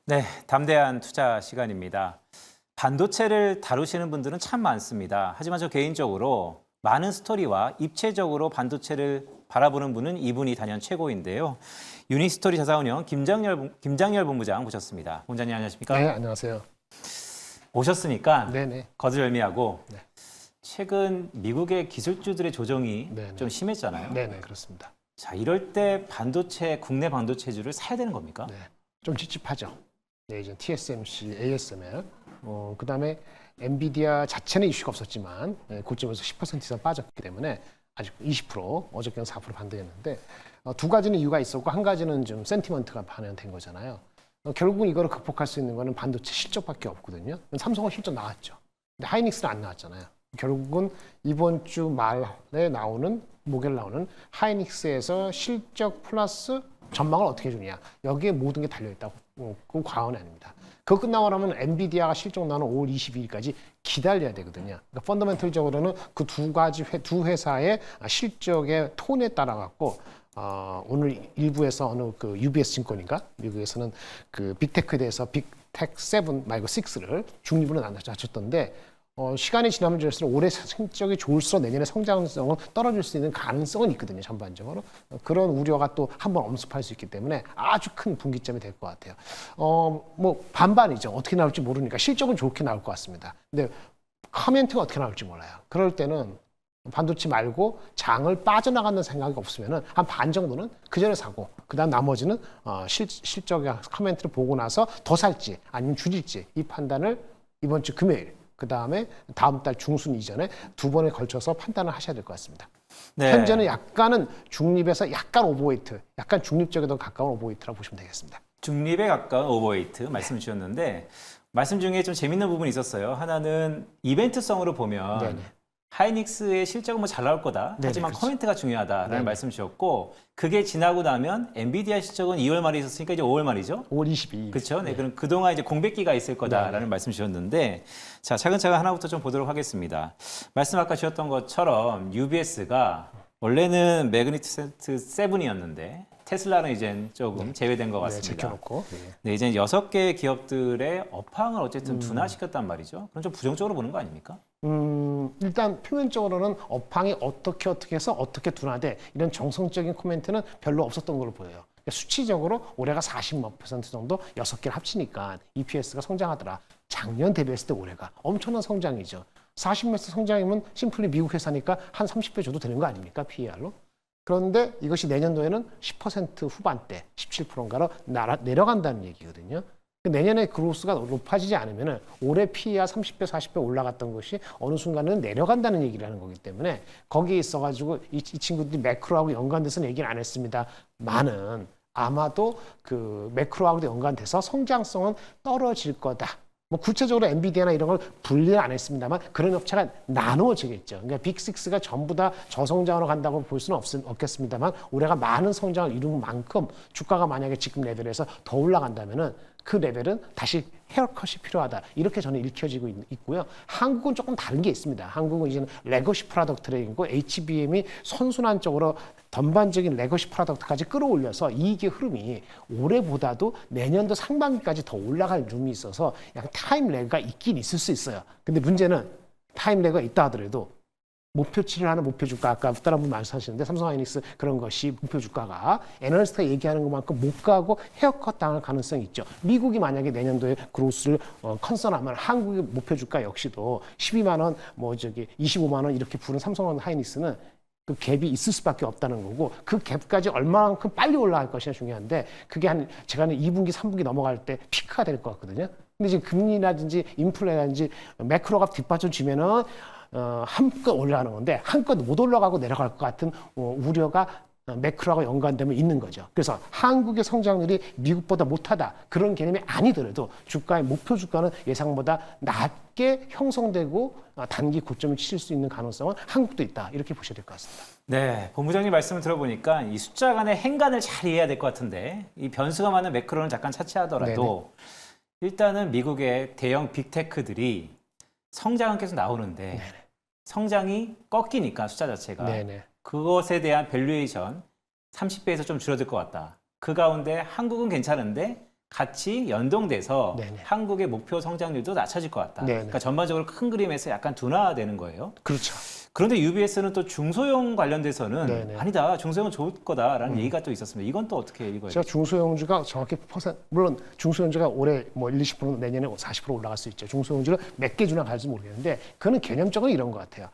네, 담대한 투자 시간입니다. 반도체를 다루시는 분들은 참 많습니다. 하지만 저 개인적으로 많은 스토리와 입체적으로 반도체를 바라보는 분은 이분이 단연 최고인데요. 유니스토리 자산운용 김장열 본부장 모셨습니다. 본부장님 안녕하십니까? 네, 안녕하세요. 오셨으니까 네네. 거두절미하고 네. 최근 미국의 기술주들의 조정이 네네. 좀 심했잖아요. 네네, 그렇습니다. 자, 이럴 때 국내 반도체주를 사야 되는 겁니까? 네. 좀 찝찝하죠. 네, 이제 TSMC, ASML, 그다음에 엔비디아 자체는 이슈가 없었지만 고점에서 10% 이상 빠졌기 때문에 아직 20%, 어저께는 4% 반등했는데 두 가지는 이유가 있었고 한 가지는 좀 센티먼트가 반영된 거잖아요. 결국은 이거를 극복할 수 있는 거는 반도체 실적밖에 없거든요. 삼성은 실적 나왔죠. 근데 하이닉스는 안 나왔잖아요. 결국은 이번 주 말에 나오는 목요일 나오는 하이닉스에서 실적 플러스 전망을 어떻게 주냐 여기에 모든 게 달려있다고 그건 과언이 아닙니다. 그거 끝나고 나면 엔비디아가 실적 나오는 5월 22일까지 기다려야 되거든요. 그러니까 펀더멘털적으로는 그 두 회사의 실적의 톤에 따라 갖고 오늘 일부에서 어느 그 UBS 증권인가 미국에서는 그 빅테크에 대해서 빅텍 7 말고 6를 중립으로 낮췄던데 시간이 지나면 질수록 올해 성적이 좋을수록 내년에 성장성은 떨어질 수 있는 가능성은 있거든요. 전반적으로. 그런 우려가 또 한번 엄습할 수 있기 때문에 아주 큰 분기점이 될 것 같아요. 뭐 반반이죠. 어떻게 나올지 모르니까 실적은 좋게 나올 것 같습니다. 근데 커멘트가 어떻게 나올지 몰라요. 그럴 때는 반도체 말고 장을 빠져나가는 생각이 없으면은 한 반 정도는 그 전에 사고 그다음 나머지는 실적의 커멘트를 보고 나서 더 살지 아니면 줄일지 이 판단을 이번 주 금요일 그 다음에 다음 달 중순 이전에 두 번에 걸쳐서 판단을 하셔야 될 것 같습니다. 네. 현재는 약간은 중립에서 약간 오버웨이트, 약간 중립적에도 가까운 오버웨이트라고 보시면 되겠습니다. 중립에 가까운 오버웨이트 말씀 주셨는데 말씀 중에 좀 재밌는 부분이 있었어요. 하나는 이벤트성으로 보면 네네. 하이닉스의 실적은 뭐 잘 나올 거다. 네네, 하지만 그렇죠. 커멘트가 중요하다라는 네네. 말씀 주셨고 그게 지나고 나면 엔비디아 실적은 2월 말에 있었으니까 이제 5월 말이죠. 5월 22일. 그렇죠. 네, 그럼 그동안 이제 공백기가 있을 거다라는 말씀 주셨는데 자, 차근차근 하나부터 좀 보도록 하겠습니다. 말씀 아까 주셨던 것처럼 UBS가 원래는 매그니트센트 7이었는데 테슬라는 이제 조금 제외된 것 네, 같습니다. 제껴놓고. 네. 네, 이제 6개 기업들의 업황을 어쨌든 둔화시켰단 말이죠. 그럼 좀 부정적으로 보는 거 아닙니까? 일단 표면적으로는 업황이 어떻게 해서 어떻게 둔화돼 이런 정성적인 코멘트는 별로 없었던 걸로 보여요. 그러니까 수치적으로 올해가 40% 정도 6개를 합치니까 EPS가 성장하더라. 작년 대비했을 때 올해가 엄청난 성장이죠. 40% 성장이면 심플리 미국 회사니까 한 30배 줘도 되는 거 아닙니까? PER로. 그런데 이것이 내년도에는 10% 후반대, 17%인가로 내려간다는 얘기거든요. 내년에 그로스가 높아지지 않으면 올해 PER 30배, 40배 올라갔던 것이 어느 순간은 내려간다는 얘기를 하는 거기 때문에 거기에 있어가지고 이 친구들이 매크로하고 연관돼서는 얘기는 안 했습니다만은 아마도 그 매크로하고도 연관돼서 성장성은 떨어질 거다. 뭐 구체적으로 엔비디아나 이런 걸 분리는 안 했습니다만 그런 업체가 나누어지겠죠. 그러니까 빅6가 전부 다 저성장으로 간다고 볼 수는 없겠습니다만 올해가 많은 성장을 이룬 만큼 주가가 만약에 지금 레벨에서 더 올라간다면은 그 레벨은 다시 헤어컷이 필요하다. 이렇게 저는 읽혀지고 있고요. 한국은 조금 다른 게 있습니다. 한국은 이제는 레거시 프로덕트를 있고 HBM이 선순환적으로 전반적인 레거시 프로덕트까지 끌어올려서 이익의 흐름이 올해보다도 내년도 상반기까지 더 올라갈 룸이 있어서 약간 타임 렉가 있긴 있을 수 있어요. 근데 문제는 타임 렉가 있다 하더라도 목표치를 하는 목표 주가 아까 다른 분 말씀하시는데 삼성하이닉스 그런 것이 목표 주가가 애널리스트가 얘기하는 것만큼 못 가고 헤어컷 당할 가능성이 있죠. 미국이 만약에 내년도에 그로스를 컨선하면 한국의 목표 주가 역시도 12만 원, 25만 원 이렇게 부른 삼성하이닉스는 그 갭이 있을 수밖에 없다는 거고 그 갭까지 얼마만큼 빨리 올라갈 것이냐 중요한데 그게 제가 한 2분기, 3분기 넘어갈 때 피크가 될 것 같거든요. 근데 지금 금리라든지 인플레라든지 매크로가 뒷받쳐지면은 한껏 올라가는 건데 한껏 못 올라가고 내려갈 것 같은 우려가 매크로하고 연관되면 있는 거죠. 그래서 한국의 성장률이 미국보다 못하다 그런 개념이 아니더라도 주가의 목표 주가는 예상보다 낮게 형성되고 단기 고점을 치실 수 있는 가능성은 한국도 있다 이렇게 보셔야 될 것 같습니다. 네, 본부장님 말씀을 들어보니까 이 숫자 간의 행간을 잘 이해해야 될 것 같은데 이 변수가 많은 매크로는 잠깐 차치하더라도 일단은 미국의 대형 빅테크들이 성장은 계속 나오는데 성장이 꺾이니까 숫자 자체가 그것에 대한 밸류에이션 30배에서 좀 줄어들 것 같다. 그 가운데 한국은 괜찮은데 같이 연동돼서 네네. 한국의 목표 성장률도 낮춰질 것 같다. 네네. 그러니까 전반적으로 큰 그림에서 약간 둔화되는 거예요. 그렇죠. 그런데 UBS는 또 중소형 관련돼서는 네네. 아니다, 중소형은 좋을 거다라는 얘기가 또 있었습니다. 이건 또 어떻게 읽어야 제가 돼요? 중소형주가 정확히 물론 중소형주가 올해 뭐 1, 20% 내년에 40% 올라갈 수 있죠. 중소형주를 몇 개 주나 갈지 모르겠는데 그거는 개념적으로 이런 것 같아요.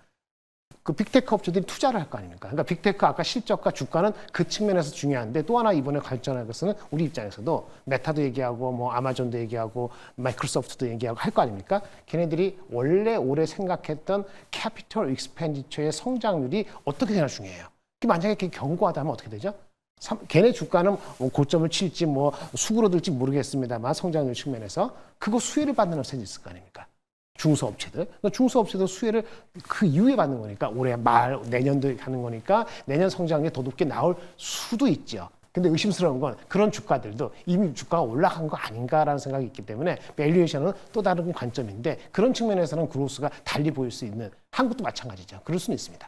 그 빅테크 업체들이 투자를 할 거 아닙니까? 그러니까 빅테크 아까 실적과 주가는 그 측면에서 중요한데 또 하나 이번에 관점할 것은 우리 입장에서도 메타도 얘기하고 뭐 아마존도 얘기하고 마이크로소프트도 얘기하고 할 거 아닙니까? 걔네들이 원래 올해 생각했던 캐피털 익스펜디처의 성장률이 어떻게 되나 중요해요. 만약에 그게 견고하다면 어떻게 되죠? 걔네 주가는 뭐 고점을 칠지 뭐 수그러들지 모르겠습니다만 성장률 측면에서 그거 수혜를 받는 업체도 있을 거 아닙니까? 중소업체들. 그러니까 중소업체들 수혜를 그 이후에 받는 거니까 올해 말 내년도에 가는 거니까 내년 성장률이 더 높게 나올 수도 있죠. 근데 의심스러운 건 그런 주가들도 이미 주가가 올라간 거 아닌가라는 생각이 있기 때문에 밸류에이션은 또 다른 관점인데 그런 측면에서는 그로스가 달리 보일 수 있는 한국도 마찬가지죠. 그럴 수는 있습니다.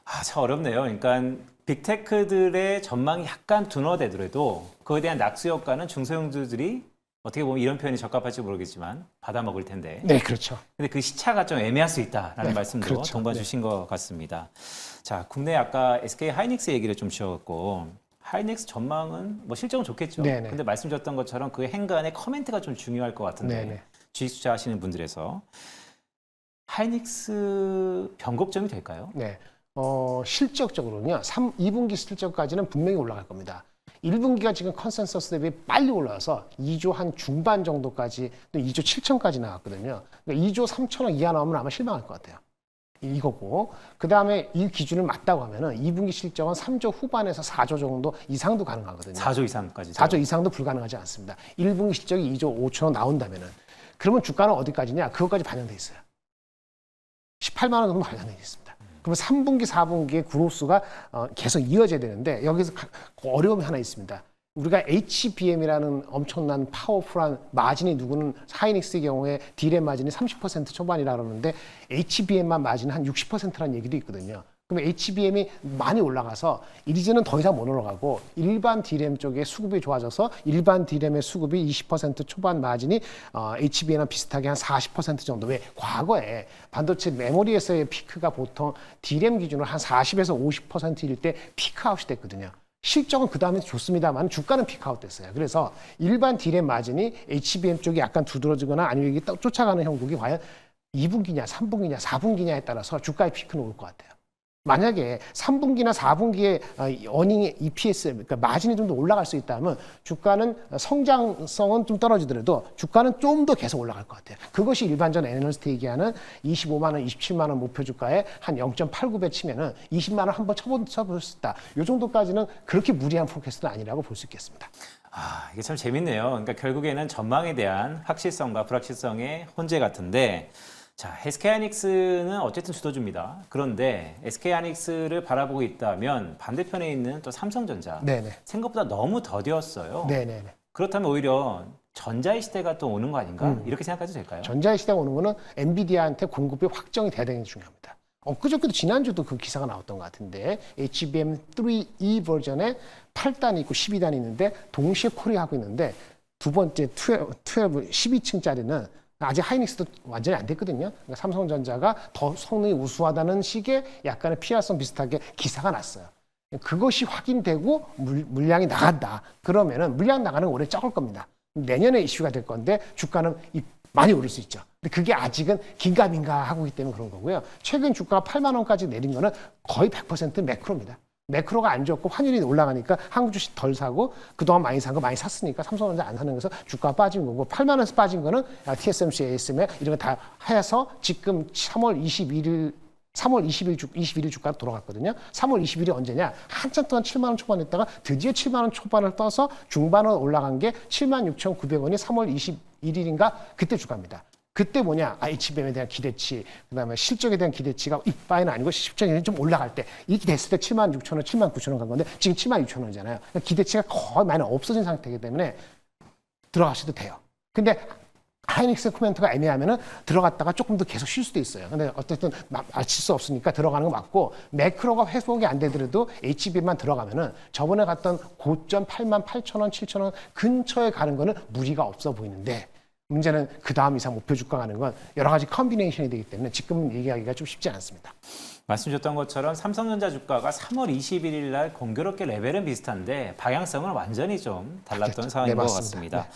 아, 참 어렵네요. 그러니까 빅테크들의 전망이 약간 둔화되더라도 그거에 대한 낙수 효과는 중소형주들이 어떻게 보면 이런 표현이 적합할지 모르겠지만 받아먹을 텐데. 네, 그렇죠. 근데 그 시차가 좀 애매할 수 있다라는 네, 말씀도 그렇죠. 동반 주신 것 같습니다. 자, 국내 아까 SK 하이닉스 얘기를 좀 주셨고 하이닉스 전망은 뭐 실적은 좋겠죠. 네네. 근데 말씀 주셨던 것처럼 그 행간의 커멘트가 좀 중요할 것 같은데 네네. 주식 투자하시는 분들에서 하이닉스 변곡점이 될까요? 네. 실적적으로는요. 2분기 실적까지는 분명히 올라갈 겁니다. 1분기가 지금 컨센서스 대비 빨리 올라와서 2조 한 중반 정도까지 또 2조 7천까지 나왔거든요. 그러니까 2조 3천억 이하 나오면 아마 실망할 것 같아요. 이거고 그 다음에 이 기준을 맞다고 하면은 2분기 실적은 3조 후반에서 4조 정도 이상도 가능하거든요. 4조 이상까지. 4조 이상도 불가능하지 않습니다. 1분기 실적이 2조 5천억 나온다면은 그러면 주가는 어디까지냐? 그것까지 반영돼 있어요. 18만 원 정도 반영돼 있습니다. 그러면 3분기, 4분기의 그로스가 계속 이어져야 되는데 여기서 어려움이 하나 있습니다. 우리가 HBM이라는 엄청난 파워풀한 마진이 누구는 하이닉스의 경우에 D램 마진이 30% 초반이라 그러는데 HBM만 마진은 한 60%라는 얘기도 있거든요. 그럼 HBM이 많이 올라가서 이제는 더 이상 못 올라가고 일반 D램 쪽에 수급이 좋아져서 일반 D램의 수급이 20% 초반 마진이 HBM이랑 비슷하게 한 40% 정도. 왜 과거에 반도체 메모리에서의 피크가 보통 D램 기준으로 한 40에서 50%일 때 피크아웃이 됐거든요. 실적은 그 다음에 좋습니다만 주가는 피크아웃 됐어요. 그래서 일반 D램 마진이 HBM 쪽이 약간 두드러지거나 아니면 이게 쫓아가는 형국이 과연 2분기냐, 3분기냐, 4분기냐에 따라서 주가의 피크는 올 것 같아요. 만약에 3분기나 4분기에 어닝의 EPS, 그러니까 마진이 좀 더 올라갈 수 있다면 주가는 성장성은 좀 떨어지더라도 주가는 좀 더 계속 올라갈 것 같아요. 그것이 일반적 애널리스트 얘기하는 25만 원, 27만 원 목표 주가에 한 0.89배 치면은 20만 원 한번 쳐볼 수 있다. 이 정도까지는 그렇게 무리한 포켓은 아니라고 볼 수 있겠습니다. 아, 이게 참 재밌네요. 그러니까 결국에는 전망에 대한 확실성과 불확실성의 혼재 같은데 자, SK하이닉스는 어쨌든 주도주입니다. 그런데 SK하이닉스를 바라보고 있다면 반대편에 있는 또 삼성전자 네네. 생각보다 너무 더디었어요. 네네네. 그렇다면 오히려 전자의 시대가 또 오는 거 아닌가? 이렇게 생각해도 될까요? 전자의 시대가 오는 거는 엔비디아한테 공급이 확정이 돼야 되는 게 중요합니다. 그저께도 지난주도 그 기사가 나왔던 것 같은데 HBM3E 버전에 8단이 있고 12단이 있는데 동시에 콜이하고 있는데 두 번째 12층짜리는 아직 하이닉스도 완전히 안 됐거든요. 그러니까 삼성전자가 더 성능이 우수하다는 식의 약간의 피하성 비슷하게 기사가 났어요. 그것이 확인되고 물량이 나간다. 그러면은 물량 나가는 건 올해 적을 겁니다. 내년에 이슈가 될 건데 주가는 많이 오를 수 있죠. 근데 그게 아직은 긴가민가 하고 있기 때문에 그런 거고요. 최근 주가가 8만 원까지 내린 거는 거의 100% 매크로입니다. 매크로가 안 좋고 환율이 올라가니까 한국 주식 덜 사고 그동안 많이 산 거 많이 샀으니까 삼성전자 안 사는 거에서 주가가 빠진 거고 8만 원에서 빠진 거는 TSMC, ASML 이런 거 다 해서 지금 3월 21일 주가로 돌아갔거든요. 3월 20일이 언제냐? 한참 동안 7만 원 초반 했다가 드디어 7만 원 초반을 떠서 중반으로 올라간 게 76,900원이 3월 21일인가 그때 주가입니다. 그때 뭐냐? HBM에 대한 기대치, 그다음에 실적에 대한 기대치가 이빠이는 아니고 실적이 좀 올라갈 때 이렇게 됐을 때 76,000원, 79,000원 간 건데 지금 76,000원이잖아요. 그러니까 기대치가 거의 많이 없어진 상태이기 때문에 들어가셔도 돼요. 근데 하이닉스 코멘트가 애매하면은 들어갔다가 조금 더 계속 쉴 수도 있어요. 근데 어쨌든 맞힐 수 없으니까 들어가는 거 맞고 매크로가 회복이 안 되더라도 HBM만 들어가면은 저번에 갔던 고점 88,000원, 7,000원 근처에 가는 거는 무리가 없어 보이는데 문제는 그 다음 이상 목표 주가 가는 건 여러 가지 컨비네이션이 되기 때문에 지금 얘기하기가 좀 쉽지 않습니다. 말씀 주셨던 것처럼 삼성전자 주가가 3월 21일 날 공교롭게 레벨은 비슷한데 방향성은 완전히 좀 달랐던 바뀌었죠. 상황인 네, 것 맞습니다. 같습니다. 네.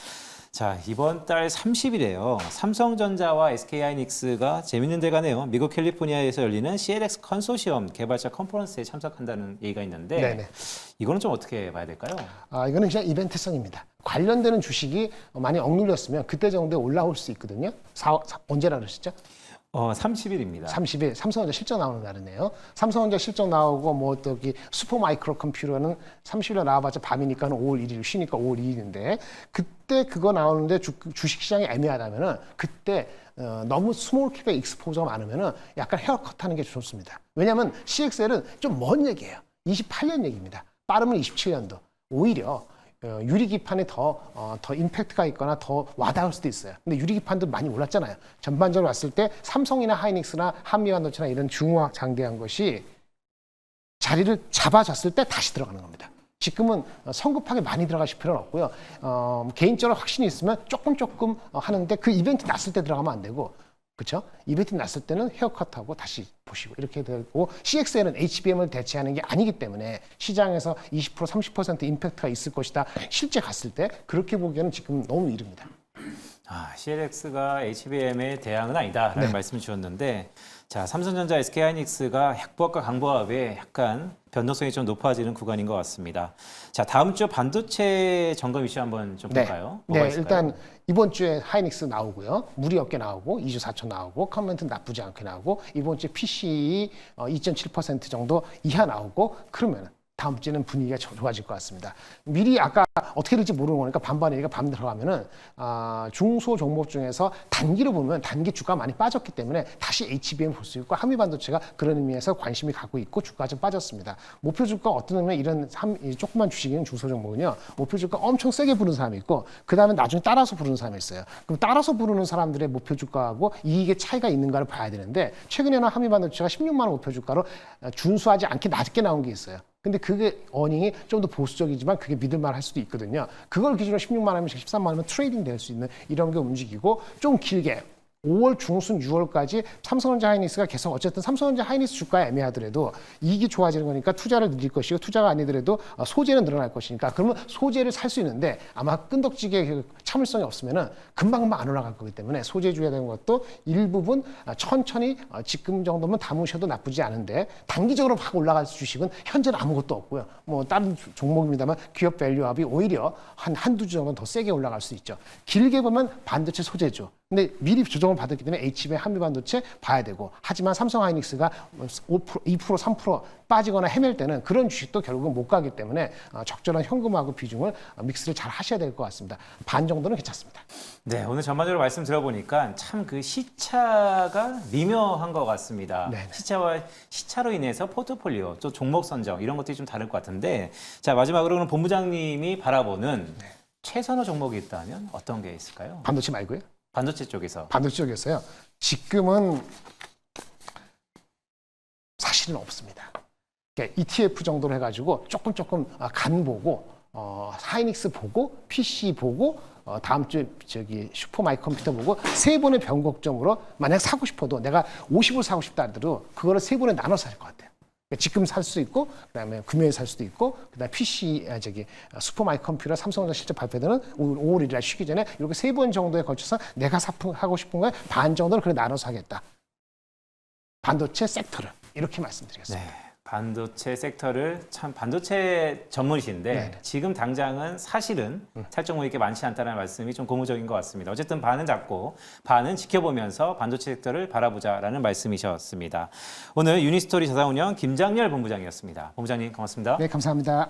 자, 이번 달 30일에요. 삼성전자와 SK하이닉스가 재밌는 데 가네요. 미국 캘리포니아에서 열리는 CLX 컨소시엄 개발자 컨퍼런스에 참석한다는 얘기가 있는데 네네. 이거는 좀 어떻게 봐야 될까요? 이거는 그냥 이벤트성입니다. 관련되는 주식이 많이 억눌렸으면 그때 정도에 올라올 수 있거든요. 언제라 그러셨죠? 30일입니다. 30일 삼성전자 실적 나오는 날이네요. 삼성전자 실적 나오고 뭐 저기 슈퍼마이크로 컴퓨터는 30일에 나와봤자 밤이니까 5월 1일 쉬니까 5월 2일인데 그때 그거 나오는데 주식 시장이 애매하다면은 그때 너무 스몰 캡에 익스포저가 많으면은 약간 헤어컷하는 게 좋습니다. 왜냐하면 CXL은 좀 먼 얘기예요. 28년 얘기입니다. 빠르면 27년도. 오히려 유리기판이 더 임팩트가 있거나 더 와닿을 수도 있어요. 근데 유리기판도 많이 올랐잖아요. 전반적으로 봤을 때 삼성이나 하이닉스나 한미반도체나 이런 중화장대한 것이 자리를 잡아졌을 때 다시 들어가는 겁니다. 지금은 성급하게 많이 들어가실 필요는 없고요. 개인적으로 확신이 있으면 조금 하는데 그 이벤트 났을 때 들어가면 안 되고 그렇죠? 이벤트 났을 때는 헤어컷하고 다시 보시고 이렇게 되고 CXL은 HBM을 대체하는 게 아니기 때문에 시장에서 20% 30% 임팩트가 있을 것이다. 실제 갔을 때 그렇게 보기에는 지금 너무 이릅니다. CLX가 HBM의 대항은 아니다라는 말씀을 주셨는데 자, 삼성전자, SK하이닉스가 약보합과 강보합에 약간 변동성이 좀 높아지는 구간인 것 같습니다. 자, 다음 주 반도체 점검 이슈 한번 좀 볼까요? 뭐가 있을까요? 일단 이번 주에 하이닉스 나오고요. 무리 없게 나오고 2주 4천 나오고 커멘트 나쁘지 않게 나오고 이번 주에 PCE 2.7% 정도 이하 나오고 그러면 다음 주에는 분위기가 좋아질 것 같습니다. 미리 아까 어떻게 될지 모르는 거니까 반반이니까 밤 들어가면은 중소 종목 중에서 단기로 보면 단기 주가 많이 빠졌기 때문에 다시 HBM 볼 수 있고 한미반도체가 그런 의미에서 관심이 가고 있고 주가가 좀 빠졌습니다. 목표 주가 어떤 의미에 이런 조그만 주식인 중소 종목은요. 목표 주가 엄청 세게 부르는 사람이 있고 그 다음에 나중에 따라서 부르는 사람이 있어요. 그럼 따라서 부르는 사람들의 목표 주가하고 이익의 차이가 있는가를 봐야 되는데 최근에는 한미반도체가 16만 원 목표 주가로 준수하지 않게 낮게 나온 게 있어요. 근데 그게 어닝이 좀 더 보수적이지만 그게 믿을만 할 수도 있거든요. 그걸 기준으로 16만 원이면 13만 원이면 트레이딩 될 수 있는 이런 게 움직이고 좀 길게 5월 중순 6월까지 삼성전자 하이닉스가 계속 어쨌든 삼성전자 하이닉스 주가가 애매하더라도 이익이 좋아지는 거니까 투자를 늘릴 것이고 투자가 아니더라도 소재는 늘어날 것이니까 그러면 소재를 살 수 있는데 아마 끈덕지게 참을성이 없으면은 금방 안 올라갈 거기 때문에 소재주에 대한 것도 일부분 천천히 지금 정도면 담으셔도 나쁘지 않은데 단기적으로 확 올라갈 주식은 현재는 아무것도 없고요. 뭐 다른 종목입니다만 기업 밸류업이 오히려 한두 주 정도 더 세게 올라갈 수 있죠. 길게 보면 반도체 소재주. 근데 미리 조정을 받았기 때문에 HBM 한미반도체 봐야 되고 하지만 삼성하이닉스가 5%, 2%, 3% 빠지거나 헤맬 때는 그런 주식도 결국은 못 가기 때문에 적절한 현금하고 비중을 믹스를 잘 하셔야 될 것 같습니다. 반 정도는 괜찮습니다. 네, 오늘 전반적으로 말씀 들어보니까 참 그 시차가 미묘한 것 같습니다. 네네. 시차로 인해서 포트폴리오, 또 종목 선정 이런 것들이 좀 다를 것 같은데 자, 마지막으로 그럼 본부장님이 바라보는 최선호 종목이 있다면 어떤 게 있을까요? 반도체 말고요. 반도체 쪽에서. 반도체 쪽에서요. 지금은 사실은 없습니다. 그러니까 ETF 정도로 해가지고 조금 간 보고 하이닉스 보고 PC 보고 다음 주에 저기 슈퍼마이크 컴퓨터 보고 세 번의 변곡점으로 만약 사고 싶어도 내가 50을 사고 싶다 하더라도 그거를 세 번에 나눠서 살 것 같아요. 그러니까 지금 살 수 있고 그다음에 금요일 살 수도 있고 그다음에 PC 슈퍼마이크 컴퓨터 삼성전자 실적 발표되는 5월 1일 쉬기 전에 이렇게 세 번 정도에 걸쳐서 내가 하고 싶은 거에 반 정도를 그래 나눠서 하겠다. 반도체 섹터를 이렇게 말씀드리겠습니다. 네, 반도체 섹터를 참 반도체 전문이신데 네. 지금 당장은 사실은 살 종목이 이렇게 많지 않다는 말씀이 좀 고무적인 것 같습니다. 어쨌든 반은 잡고 반은 지켜보면서 반도체 섹터를 바라보자라는 말씀이셨습니다. 오늘 유니스토리 자산운용 김장렬 본부장이었습니다. 본부장님 고맙습니다. 네, 감사합니다.